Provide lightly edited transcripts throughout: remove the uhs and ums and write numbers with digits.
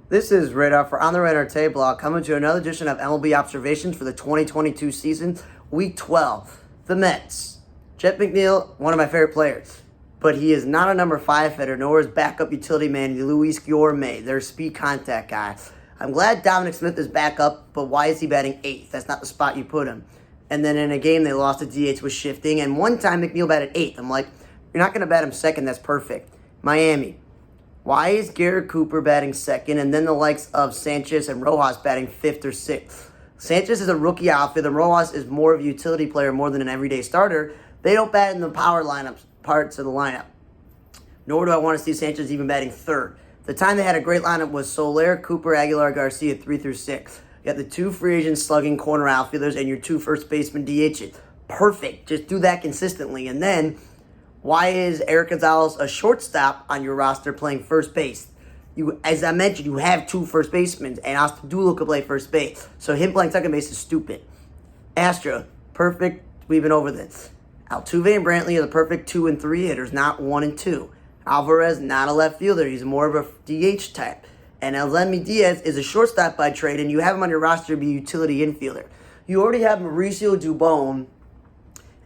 This is Radar for On the Radar Today blog, coming to another edition of MLB Observations for the 2022 season, Week 12. The Mets. Jeff McNeil, one of my favorite players, but he is not a number 5 hitter, nor is backup utility man Luis Guillorme, their speed contact guy. I'm glad Dominic Smith is back up, but why is he batting 8th? That's not the spot you put him. And then in a game they lost, the DH was shifting, and one time McNeil batted 8th. I'm like, you're not going to bat him 2nd, that's perfect. Miami. Why is Garrett Cooper batting 2nd, and then the likes of Sanchez and Rojas batting 5th or 6th? Sanchez is a rookie outfielder, and Rojas is more of a utility player more than an everyday starter. They don't bat in the power lineups parts of the lineup. Nor do I want to see Sanchez even batting 3rd. The time they had a great lineup was Soler, Cooper, Aguilar, Garcia, 3 through 6. You got the 2 free agent slugging corner outfielders and your 2 first baseman DHs. Perfect. Just do that consistently. And then, why is Eric Gonzalez a shortstop on your roster playing first base? As I mentioned, you have 2 first basemen, and Austin Dulo could play first base. So him playing second base is stupid. Astro, perfect. We've been over this. Altuve and Brantley are the perfect 2 and 3 hitters, not 1 and 2. Alvarez, not a left fielder. He's more of a DH type. And Elemi Diaz is a shortstop by trade, and you have him on your roster to be a utility infielder. You already have Mauricio Dubon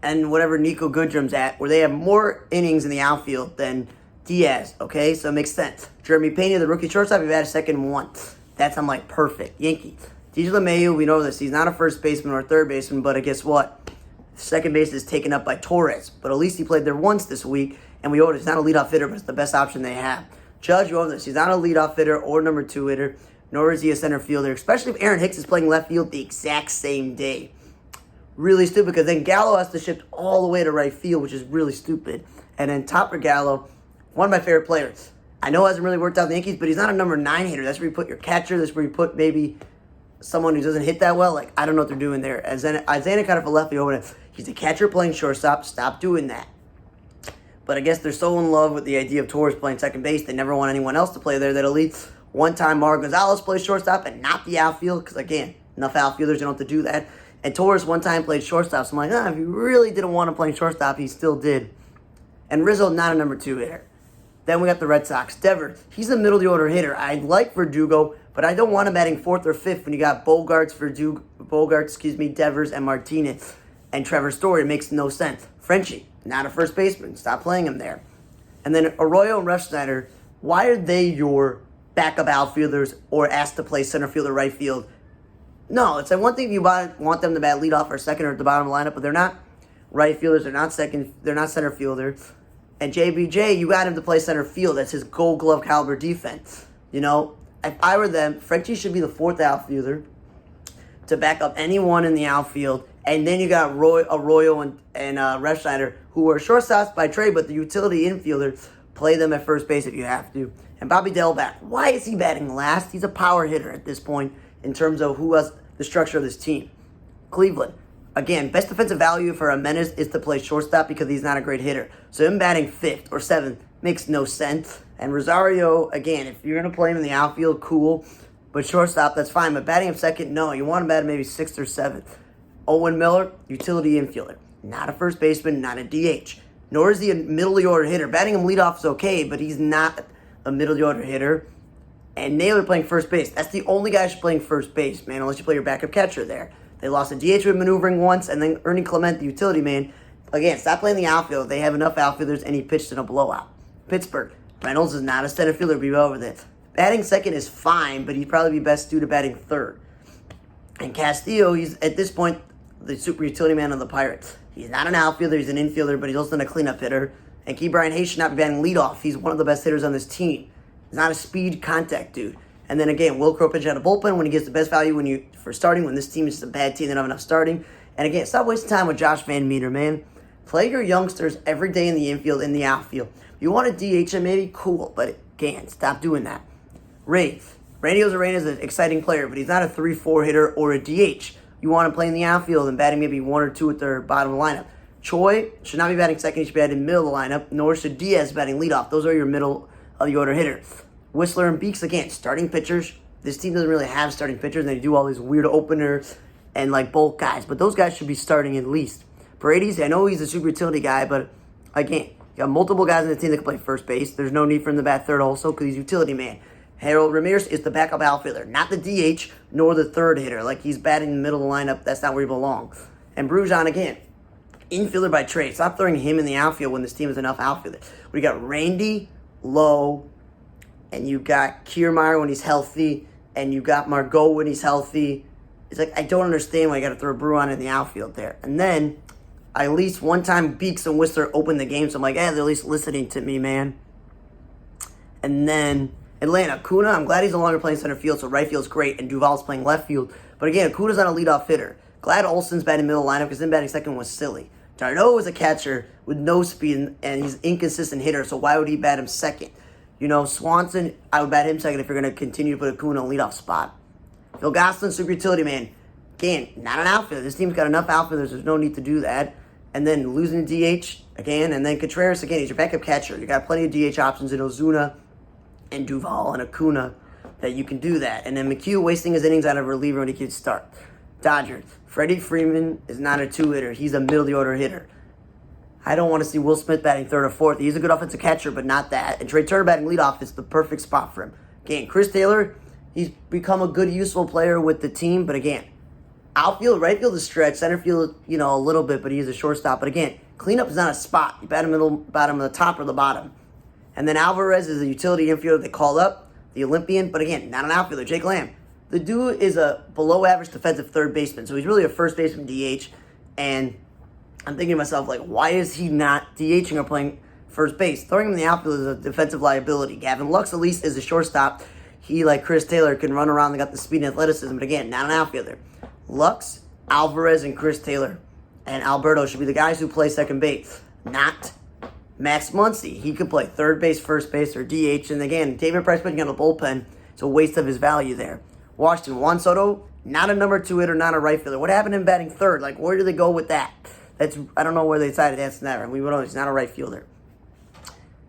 and whatever Nico Goodrum's at, where they have more innings in the outfield than Diaz, okay? So it makes sense. Jeremy Pena, the rookie shortstop, you've had a second once. That's, I'm like, perfect. Yankees. DJ LeMahieu, we know this. He's not a first baseman or a third baseman, but guess what? Second base is taken up by Torres. But at least he played there once this week, and we know he's not a leadoff hitter, but it's the best option they have. Judge, you know this. He's not a leadoff hitter or number 2 hitter, nor is he a center fielder, especially if Aaron Hicks is playing left field the exact same day. Really stupid, because then Gallo has to shift all the way to right field, which is really stupid. And then Topper Gallo, one of my favorite players. I know it hasn't really worked out in the Yankees, but he's not a number 9 hitter. That's where you put your catcher. That's where you put maybe someone who doesn't hit that well. Like, I don't know what they're doing there. Isaiah kind of a lefty over there. He's a catcher playing shortstop. Stop doing that. But I guess they're so in love with the idea of Torres playing second base, they never want anyone else to play there. That'll lead one time Mauro Gonzalez plays shortstop and not the outfield, because, again, enough outfielders, don't have to do that. And Torres one time played shortstop, so I'm like, if he really didn't want to play shortstop, he still did. And Rizzo, not a number 2 hitter. Then we got the Red Sox. Devers, he's a middle-of-the-order hitter. I like Verdugo, but I don't want him batting 4th or 5th when you got Devers, and Martinez. And Trevor Story. It makes no sense. Frenchie, not a first baseman. Stop playing him there. And then Arroyo and Refsnyder, why are they your backup outfielders or asked to play center field or right field? No, it's like one thing if you want them to bat leadoff or second or at the bottom of the lineup, but they're not right fielders, they're not second, they're not center fielders. And JBJ, you got him to play center field. That's his Gold Glove caliber defense. You know, if I were them, Frenchie should be the 4th outfielder to back up anyone in the outfield. And then you got Arroyo and Refsnyder, who are shortstops by trade, but the utility infielder, play them at first base if you have to. And Bobby Delback, why is he batting last? He's a power hitter at this point in terms of who has the structure of this team. Cleveland, again, best defensive value for Jimenez is to play shortstop because he's not a great hitter. So him batting 5th or 7th makes no sense. And Rosario, again, if you're going to play him in the outfield, cool. But shortstop, that's fine. But batting him 2nd, no. You want him batting maybe 6th or 7th. Owen Miller, utility infielder. Not a first baseman, not a DH. Nor is he a middle-of-the-order hitter. Batting him leadoff is okay, but he's not a middle-of-the-order hitter. And Naylor playing first base. That's the only guy who's playing first base, man, unless you play your backup catcher there. They lost a DH with maneuvering once, and then Ernie Clement, the utility man. Again, stop playing the outfield. They have enough outfielders, and he pitched in a blowout. Pittsburgh, Reynolds is not a center fielder. Be over this. Batting 2nd is fine, but he'd probably be best suited batting 3rd. And Castillo, he's at this point the super utility man of the Pirates. He's not an outfielder, he's an infielder, but he's also a cleanup hitter. And Key Brian Hayes should not be batting leadoff. He's one of the best hitters on this team. He's not a speed contact dude. And then again, Will Crow pitch out of bullpen when he gets the best value for starting, when this team is just a bad team, they don't have enough starting. And again, stop wasting time with Josh Van Meter, man. Play your youngsters every day in the infield, in the outfield. If you want to DH him, maybe cool, but again, stop doing that. Rays. Randy Arozarena is an exciting player, but he's not a 3-4 hitter or a DH. You want him playing the outfield and batting maybe 1 or 2 at their bottom of the lineup. Choi should not be batting 2nd, he should be batting in the middle of the lineup, nor should Diaz batting leadoff. Those are your middle of the order hitters. Whistler and Beeks, again, starting pitchers. This team doesn't really have starting pitchers, and they do all these weird openers and like bulk guys, but those guys should be starting at least. Paredes, I know he's a super utility guy, but again, you got multiple guys on the team that can play first base. There's no need for him to bat 3rd also because he's utility man. Harold Ramirez is the backup outfielder, not the DH nor the third hitter. Like, he's batting in the middle of the lineup. That's not where he belongs. And Brujan, again, infielder by trade. Stop throwing him in the outfield when this team has enough outfielders. We got Randy, Lowe, and you got Kiermaier when he's healthy, and you got Margot when he's healthy. It's like, I don't understand why you got to throw Brujan in the outfield there. And then, at least one time, Beeks and Whistler opened the game, so I'm like, they're at least listening to me, man. And then, Atlanta, Acuna, I'm glad he's no longer playing center field, so right field's great, and Duvall's playing left field. But again, Acuna's not a leadoff hitter. Glad Olsen's batting middle lineup, because then batting second was silly. Darno is a catcher with no speed, and he's an inconsistent hitter, so why would he bat him second? Swanson, I would bat him second if you're going to continue to put Acuna in a leadoff spot. Phil Gosselin, super utility man. Again, not an outfielder. This team's got enough outfielders. There's no need to do that. And then losing DH again. And then Contreras, again, he's your backup catcher. You got plenty of DH options in Ozuna and Duvall and Acuna that you can do that. And then McHugh wasting his innings out of reliever when he could start. Dodgers, Freddie Freeman is not a two-hitter. He's a middle-of-the-order hitter. I don't want to see Will Smith batting third or fourth. He's a good offensive catcher, but not that. And Trey Turner batting leadoff is the perfect spot for him. Again, Chris Taylor, he's become a good, useful player with the team. But again, outfield, right field is stretch. Center field, a little bit, but he's a shortstop. But again, cleanup is not a spot. You bat him middle, bottom of the top or the bottom. And then Alvarez is a utility infielder they called up, the Olympian. But again, not an outfielder. Jake Lamb. The dude is a below-average defensive third baseman. So he's really a first baseman DH. And I'm thinking to myself, why is he not DHing or playing first base? Throwing him in the outfield is a defensive liability. Gavin Lux, at least, is a shortstop. He, like Chris Taylor, can run around and got the speed and athleticism, but again, not an outfielder. Lux, Alvarez, and Chris Taylor and Alberto should be the guys who play second base, not Max Muncy. He could play third base, first base, or DH. And again, David Price putting on a bullpen, it's a waste of his value there. Washington, Juan Soto, not a number two hitter, not a right fielder. What happened to him batting third? Where do they go with that? I don't know where they decided that's never. We would know he's not a right fielder.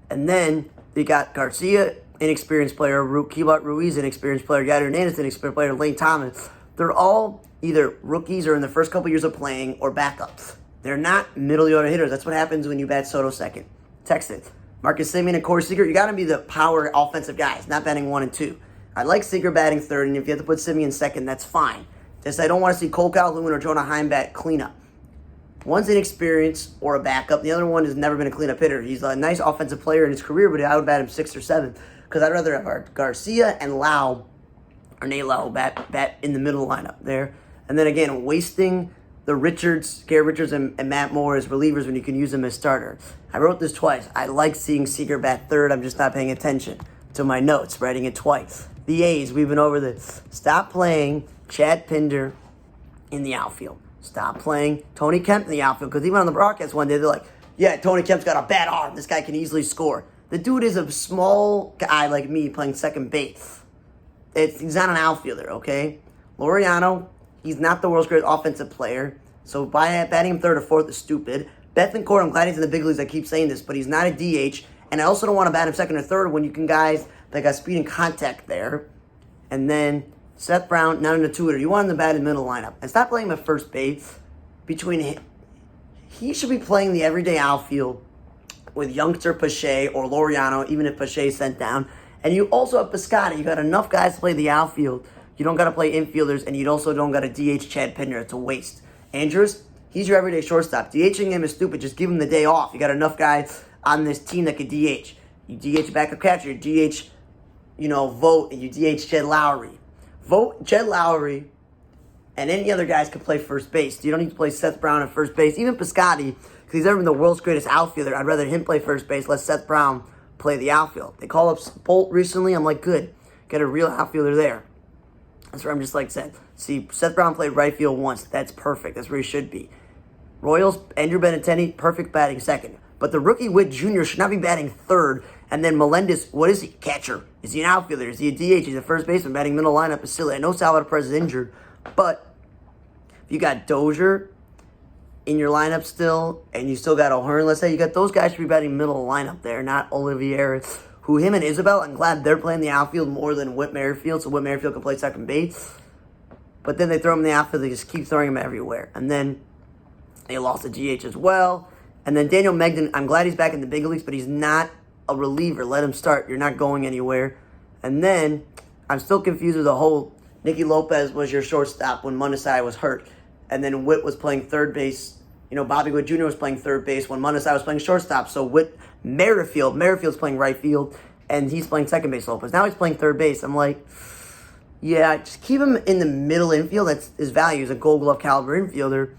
And then they got Garcia, inexperienced player, Keibart Ruiz, inexperienced player, Yadier Hernandez, inexperienced player, Lane Thomas. They're all either rookies or in the first couple years of playing or backups. They're not middle-order hitters. That's what happens when you bat Soto second. Texans, Marcus Semien and Corey Seager, you got to be the power offensive guys, not batting 1 and 2. I like Seager batting third, and if you have to put Semien second, that's fine. Just I don't want to see Cole Calhoun or Jonah Heim bat cleanup. One's inexperienced or a backup. The other one has never been a cleanup hitter. He's a nice offensive player in his career, but I would bat him 6 or 7 because I'd rather have Garcia and Nate Lau bat in the middle lineup there. And then again, wasting the Garrett Richards and Matt Moore as relievers when you can use them as starter. I wrote this twice. I like seeing Seager bat third. I'm just not paying attention to my notes, writing it twice. The A's, we've been over this. Stop playing Chad Pinder in the outfield. Stop playing Tony Kemp in the outfield. Because even on the broadcast one day, they're like, yeah, Tony Kemp's got a bad arm. This guy can easily score. The dude is a small guy like me playing second base. He's not an outfielder, okay? Laureano, he's not the world's greatest offensive player. So batting him third or fourth is stupid. Bethancourt, I'm glad he's in the big leagues. I keep saying this, but he's not a DH. And I also don't want to bat him second or third when you can guys that got speed and contact there. And then Seth Brown, not in a two-hitter. You want him to bat in the middle lineup. And stop playing him at first base. He should be playing the everyday outfield with youngster Pache or Laureano, even if Pache is sent down. And you also have Piscotty. You got enough guys to play the outfield. You don't got to play infielders, and you also don't got to DH Chad Pinder. It's a waste. Andrews, he's your everyday shortstop. DHing him is stupid. Just give him the day off. You got enough guys on this team that could DH. You DH backup catcher. You DH, Vogt, and you DH Jed Lowry. Vogt, Jed Lowry, and any other guys could play first base. You don't need to play Seth Brown at first base. Even Piscotty, because he's never been the world's greatest outfielder. I'd rather him play first base. Let Seth Brown play the outfield. They call up Bolt recently. I'm like, good. Get a real outfielder there. That's where I'm just like said. See, Seth Brown played right field once. That's perfect. That's where he should be. Royals, Andrew Benintendi, perfect batting second. But the rookie Witt Jr. should not be batting third. And then Melendez, what is he? Catcher. Is he an outfielder? Is he a DH? He's a first baseman. Batting middle lineup is silly. I know Salvador Perez is injured. But if you got Dozier in your lineup still, and you still got O'Hearn, let's say, you got those guys should be batting middle lineup there, not Olivier, who him and Isabel, I'm glad they're playing the outfield more than Whit Merrifield, so Whit Merrifield can play second base. But then they throw him in the outfield, they just keep throwing him everywhere. And then they lost the GH as well. And then Daniel Megden, I'm glad he's back in the big leagues, but he's not a reliever. Let him start. You're not going anywhere. And then I'm still confused with the whole Nicky Lopez was your shortstop when Munasai was hurt. And then Witt was playing third base. Bobby Witt Jr. was playing third base when Munasai was playing shortstop. So Merrifield's playing right field, and he's playing second base. Lopez. Now he's playing third base. I'm like, yeah, just keep him in the middle infield. That's his value as a Gold Glove caliber infielder.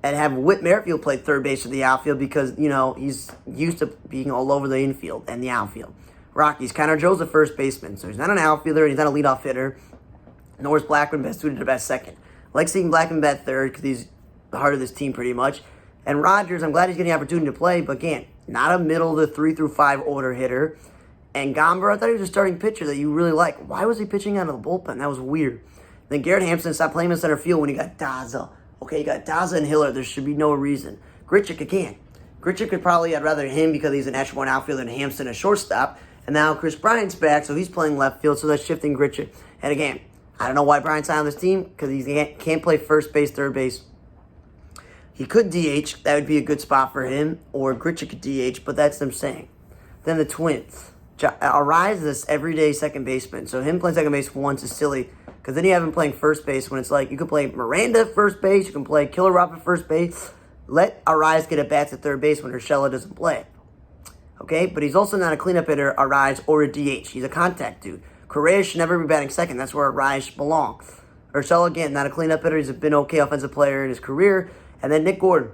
And have Whit Merrifield play third base for the outfield because, he's used to being all over the infield and the outfield. Rockies, Connor Joe's a first baseman, so he's not an outfielder, he's not a leadoff hitter, nor is Blackman best suited to bat second. I like seeing Blackman bat third because he's the heart of this team pretty much. And Rogers, I'm glad he's getting the opportunity to play, but again, not a middle of the 3 through 5 order hitter. And Gomber, I thought he was a starting pitcher that you really like. Why was he pitching out of the bullpen? That was weird. Then Garrett Hampson stopped playing in center field when he got Daza. Okay, you got Daza and Hiller. There should be no reason. Grichuk again. Grichuk I'd rather him because he's an echelon outfielder and Hampson a shortstop. And now Chris Bryant's back, so he's playing left field, so that's shifting Grichuk. And again, I don't know why Bryant's not on this team because he can't play first base, third base. He could DH. That would be a good spot for him. Or Grichuk could DH, but that's them saying. Then the Twins. Arise is this everyday second baseman. So him playing second base once is silly. Because then you have him playing first base when it's like you can play Miranda at first base, you can play Killer Rob at first base. Let Arise get at bats at third base when Urshela doesn't play. Okay? But he's also not a cleanup hitter, Arise, or a DH. He's a contact dude. Correa should never be batting second. That's where Arise belongs. Urshela, again, not a cleanup hitter. He's been okay offensive player in his career. And then Nick Gordon.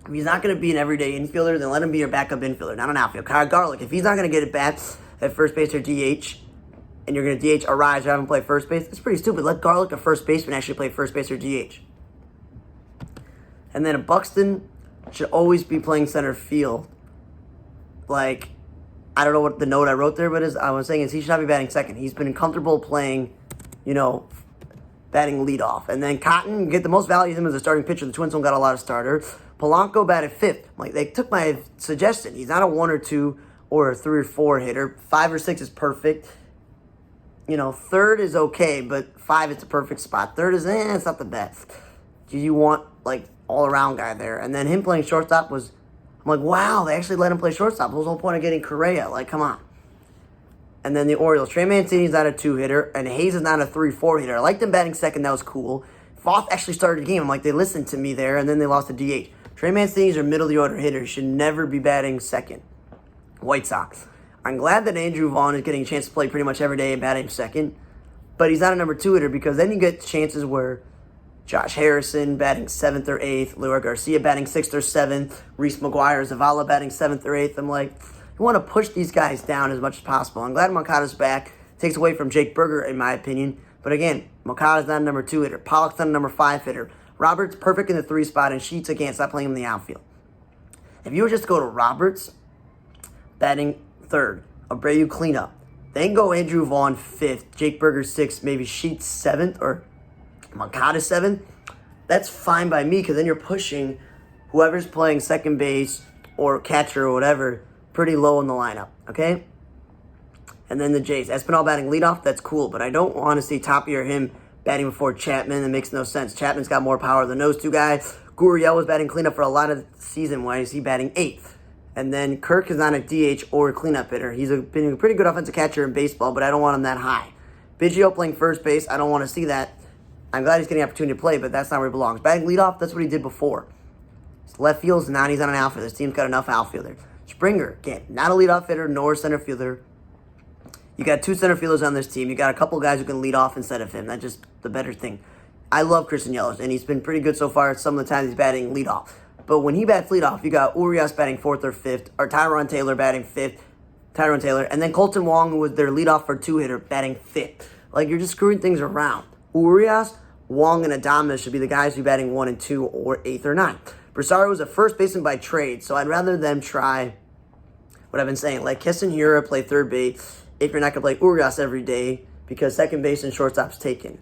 If he's not going to be an everyday infielder, then let him be your backup infielder, not an outfield. Kyle Garlick, if he's not going to get at bats at first base or DH, and you're going to DH Arise or have him play first base, it's pretty stupid. Let Garlick, a first baseman, actually play first base or DH. And then a Buxton should always be playing center field. Like, I don't know what the note I wrote there, but I was saying is he should not be batting second. He's been comfortable playing, batting leadoff. And then Cotton, get the most value of him as a starting pitcher. The Twins don't got a lot of starter. Polanco batted fifth. Like, they took my suggestion. He's not a 1 or 2 or a 3 or 4 hitter. 5 or 6 is perfect. Third is okay, but 5 is the perfect spot. Third is, it's not the best. You want, all-around guy there. And then him playing shortstop was, I'm like, wow, they actually let him play shortstop. What was the whole point of getting Correa? Like, come on. And then the Orioles. Trey Mancini's not a 2 hitter, and Hayes is not a 3-4 hitter. I liked them batting second. That was cool. Foth actually started the game. I'm like, they listened to me there, and then they lost to DH. Trey Mancini's a middle-of-the-order hitter. He should never be batting second. White Sox. I'm glad that Andrew Vaughn is getting a chance to play pretty much every day and batting second, but he's not a number 2 hitter because then you get chances where Josh Harrison batting 7th or 8th, Luis Garcia batting 6th or 7th, Reese McGuire, Zavala batting 7th or 8th. I'm like, you want to push these guys down as much as possible. I'm glad Moncada's back. Takes away from Jake Berger, in my opinion. But again, Moncada's not a number 2 hitter. Pollock's not a number 5 hitter. Roberts perfect in the 3 spot, and Sheets, again, stop playing him in the outfield. If you were just to go to Roberts, batting 3rd, Abreu cleanup, then go Andrew Vaughn 5th, Jake Berger 6th, maybe Sheets 7th, or Moncada 7th, that's fine by me because then you're pushing whoever's playing second base or catcher or whatever pretty low in the lineup, okay? And then the Jays. Espinal batting leadoff, that's cool, but I don't want to see Tapia or him batting before Chapman. That makes no sense. Chapman's got more power than those 2 guys. Gurriel was batting cleanup for a lot of the season. Why is he batting 8th? And then Kirk is not a DH or a cleanup hitter. He's been a pretty good offensive catcher in baseball, but I don't want him that high. Biggio playing first base, I don't want to see that. I'm glad he's getting the opportunity to play, but that's not where he belongs. Batting leadoff, that's what he did before. Left field's not, he's not an outfielder. This team's got enough outfielders. Springer, again, not a leadoff hitter nor a center fielder. You got 2 center fielders on this team. You got a couple guys who can lead off instead of him. That's just the better thing. I love Christian Yelich, and he's been pretty good so far. Some of the times he's batting leadoff. But when he bats leadoff, you got Urias batting 4th or 5th, or Tyron Taylor batting 5th, and then Colton Wong, who was their leadoff for 2 hitter, batting 5th. Like, you're just screwing things around. Urias, Wong, and Adames should be the guys who are batting 1 and 2 or 8th or 9th. Brassaro was a first baseman by trade, so I'd rather them try what I've been saying. Let Keston Hiura play third base if you're not going to play Urias every day because second base and shortstop's taken.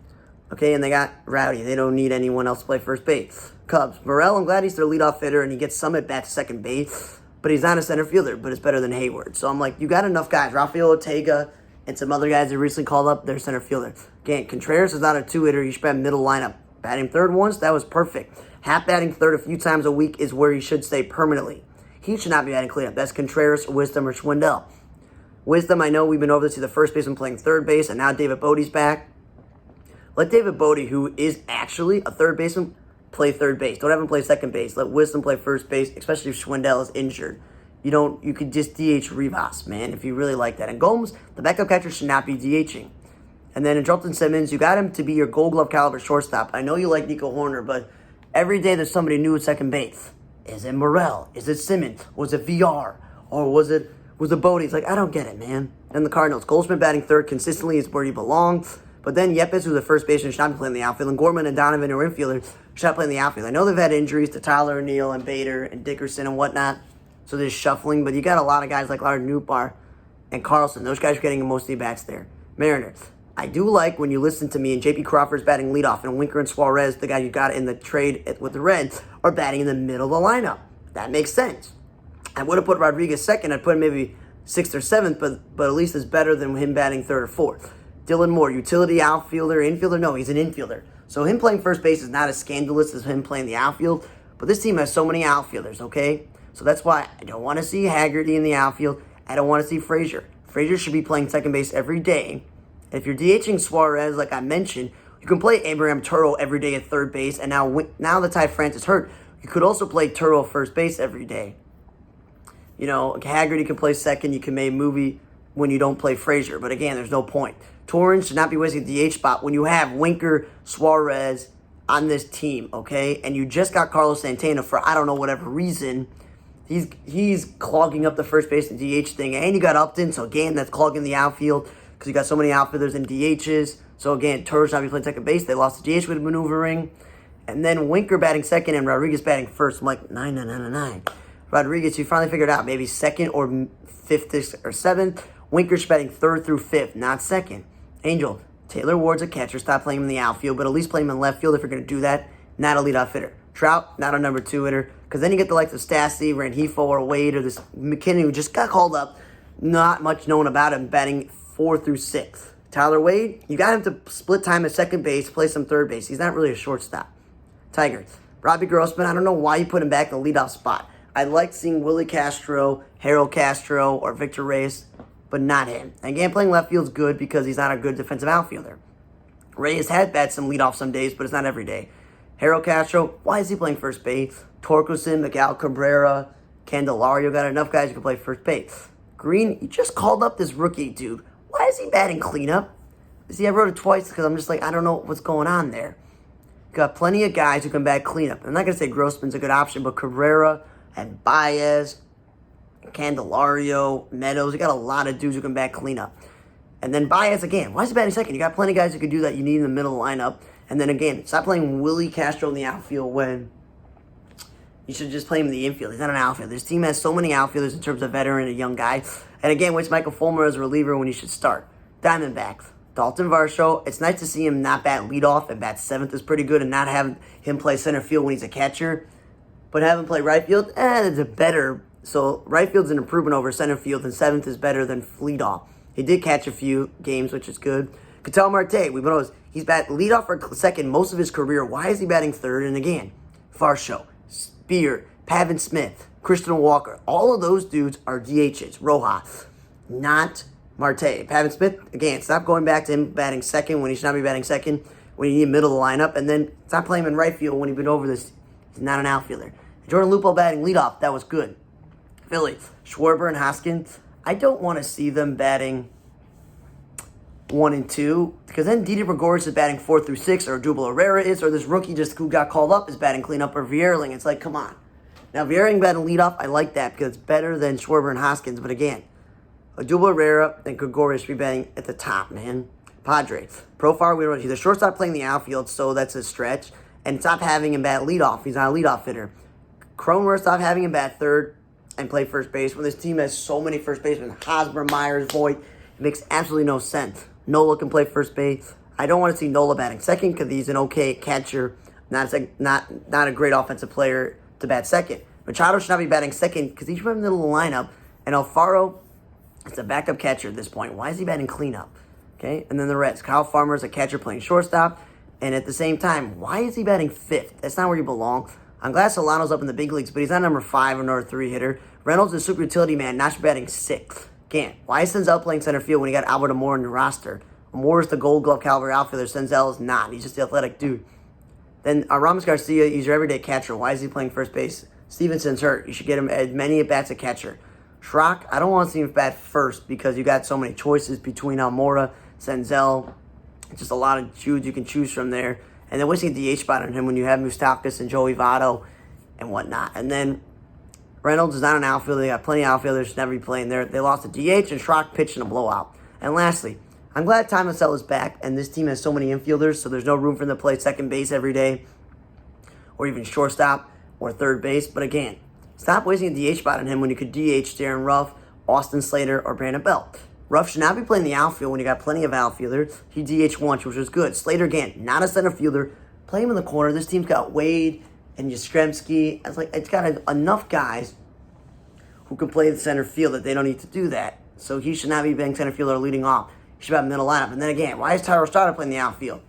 Okay, and they got Rowdy. They don't need anyone else to play first base. Cubs. Morel, I'm glad he's their leadoff hitter and he gets some at bat to second base, but he's not a center fielder, but it's better than Hayward. So I'm like, you got enough guys. Rafael Ortega and some other guys that recently called up, they're center fielder. Again, Contreras is not a 2 hitter. He should bat middle lineup. Batting 3rd once, that was perfect. Half batting 3rd a few times a week is where he should stay permanently. He should not be batting cleanup. That's Contreras, Wisdom, or Schwindel. Wisdom, I know we've been over this. He's the first baseman playing third base, and now David Bodie's back. Let David Bodie, who is actually a third baseman, play third base. Don't have him play second base. Let Wisdom play first base, especially if Schwindel is injured. You could just DH Rivas, man, if you really like that. And Gomes, the backup catcher, should not be DHing. And then in Andrelton Simmons, you got him to be your Gold Glove caliber shortstop. I know you like Nico Horner, but every day there's somebody new at second base. Is it Morel? Is it Simmons? Was it VR? Or was it Bodie? It's like, I don't get it, man. And the Cardinals, Goldschmidt batting third consistently is where he belongs. But then Yepes, who's the first baseman, should not be playing the outfield. And Gorman and Donovan, who are infielders, should not play in the outfield. I know they've had injuries to Tyler O'Neill and Bader and Dickerson and whatnot. So there's shuffling. But you got a lot of guys like Larry Newbar and Carlson. Those guys are getting most of the bats there. Mariners. I do like when you listen to me and J.P. Crawford's batting leadoff and Winker and Suarez, the guy you got in the trade with the Reds, are batting in the middle of the lineup. That makes sense. I would have put Rodriguez second. I'd put him maybe 6th or 7th, but at least it's better than him batting 3rd or 4th. Dylan Moore, utility outfielder, infielder? No, he's an infielder. So him playing first base is not as scandalous as him playing the outfield. But this team has so many outfielders, okay? So that's why I don't want to see Haggerty in the outfield. I don't want to see Frazier. Frazier should be playing second base every day. If you're DHing Suarez, like I mentioned, you can play Abraham Turrell every day at third base. And now that Ty France is hurt, you could also play Turrell first base every day. You know, Haggerty can play second. You can make movie when you don't play Frazier. But again, there's no point. Torrance should not be wasting the DH spot when you have Winker, Suarez on this team, okay? And you just got Carlos Santana for, I don't know, whatever reason. He's clogging up the first base and DH thing. And you got Upton, so again, that's clogging the outfield because you got so many outfielders and DHs. So again, Turner's not be playing second base. They lost the DH with maneuvering. And then Winker batting second and Rodriguez batting first. I'm like, 9. Rodriguez, you finally figured out maybe second or 5th or 7th. Winker's batting 3rd through 5th, not second. Angel, Taylor Ward's a catcher. Stop playing him in the outfield, but at least play him in left field if you're going to do that. Not a leadoff hitter. Trout, not a number 2 hitter. Because then you get the likes of Stassi, Rengifo, or Wade, or this McKinney who just got called up. Not much known about him, batting 4th through 6th. Tyler Wade, you got him to split time at second base, play some third base. He's not really a shortstop. Tigers, Robbie Grossman, I don't know why you put him back in the leadoff spot. I like seeing Willie Castro, Harold Castro, or Victor Reyes, but not him. And again, playing left field's good because he's not a good defensive outfielder. Reyes had bat some leadoff some days, but it's not every day. Harold Castro, why is he playing first base? Torkelson, Miguel Cabrera, Candelario, got enough guys who can play first base. Green, you just called up this rookie dude. Why is he batting cleanup? See, I wrote it twice because I'm just like, I don't know what's going on there. You got plenty of guys who can bat cleanup. I'm not going to say Grossman's a good option, but Cabrera and Baez, Candelario, Meadows, you got a lot of dudes who can bat cleanup. And then Baez again. Why is he batting second? You got plenty of guys who can do that. You need in the middle of the lineup. And then again, stop playing Willie Castro in the outfield when you should just play him in the infield. He's not an outfielder. This team has so many outfielders in terms of veteran and young guys. And again, waits Michael Fulmer as a reliever when he should start. Diamondbacks, Dalton Varsho. It's nice to see him not bat leadoff and bat 7th is pretty good and not have him play center field when he's a catcher. But have him play right field, it's a better. So right field's an improvement over center field, and 7th is better than leadoff. He did catch a few games, which is good. Ketel Marte, we know he's bat leadoff for second most of his career. Why is he batting 3rd? And again, Varsho, Spear, Pavin Smith, Christian Walker, all of those dudes are DHs. Rojas, not Marte. Pavin Smith, again, stop going back to him batting second when he should not be batting second, when you need middle of the lineup, and then stop playing him in right field when he's been over this. He's not an outfielder. Jordan Lupo batting leadoff, that was good. Phillies, Schwarber and Hoskins, I don't want to see them batting 1 and 2, because then Didi Gregorius is batting 4 through 6, or Jubal Herrera is, or this rookie just who got called up is batting cleanup, or Vierling. It's like, come on. Now, Vierling batting leadoff, I like that because it's better than Schwarber and Hoskins, but again, Jubal Herrera and Gregorius should be batting at the top, man. Padres, Profar, we don't see the shortstop playing the outfield, so that's a stretch, and stop having him bat leadoff. He's not a leadoff hitter. Cronenworth, stop having him bat 3rd and play first base when this team has so many first basemen. Hosmer, Myers, Voigt. It makes absolutely no sense. Nola can play first base. I don't want to see Nola batting second because he's an okay catcher, not a great offensive player to bat second. Machado should not be batting second because he's in the middle of the lineup. And Alfaro is a backup catcher at this point. Why is he batting cleanup? Okay, and then the Reds. Kyle Farmer is a catcher playing shortstop. And at the same time, why is he batting 5th? That's not where he belongs. I'm glad Solano's up in the big leagues, but he's not number 5 or number 3 hitter. Reynolds is a super utility man, not batting 6th. Again, why is Senzel playing center field when you got Albert Amore on your roster? Amore is the Gold Glove caliber outfielder. Senzel is not. He's just the athletic dude. Then Ramos Garcia, he's your everyday catcher. Why is he playing first base? Stevenson's hurt. You should get him as many at-bats at catcher. Schrock, I don't want to see him bat first because you got so many choices between Almora, Senzel. It's just a lot of dudes you can choose from there. And then wasting a DH spot on him when you have Moustakas and Joey Votto and whatnot. And then Reynolds is not an outfielder. They got plenty of outfielders should never be playing there. They lost a DH and Schrock pitched in a blowout. And lastly, I'm glad Ty Massell is back, and this team has so many infielders, so there's no room for them to play second base every day or even shortstop or third base. But again, stop wasting a DH spot on him when you could DH Darren Ruff, Austin Slater, or Brandon Belt. Ruff should not be playing the outfield when you got plenty of outfielders. He DH once, which was good. Slater, again, not a center fielder. Play him in the corner. This team's got Wade and Yastrzemski. It's got enough guys who can play the center field that they don't need to do that. So he should not be playing center field or leading off. He should have a middle lineup. And then again, why is Tyler Estrada playing the outfield?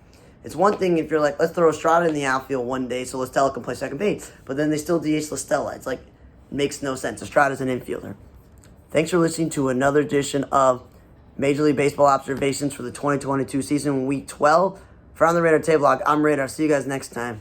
It's one thing if you're like, let's throw Estrada in the outfield one day so Listella can play second base. But then they still DH Listella. It's like, it makes no sense. Estrada's an infielder. Thanks for listening to another edition of Major League Baseball Observations for the 2022 season, Week 12. For On the Radar Table Blog, I'm Radar. See you guys next time.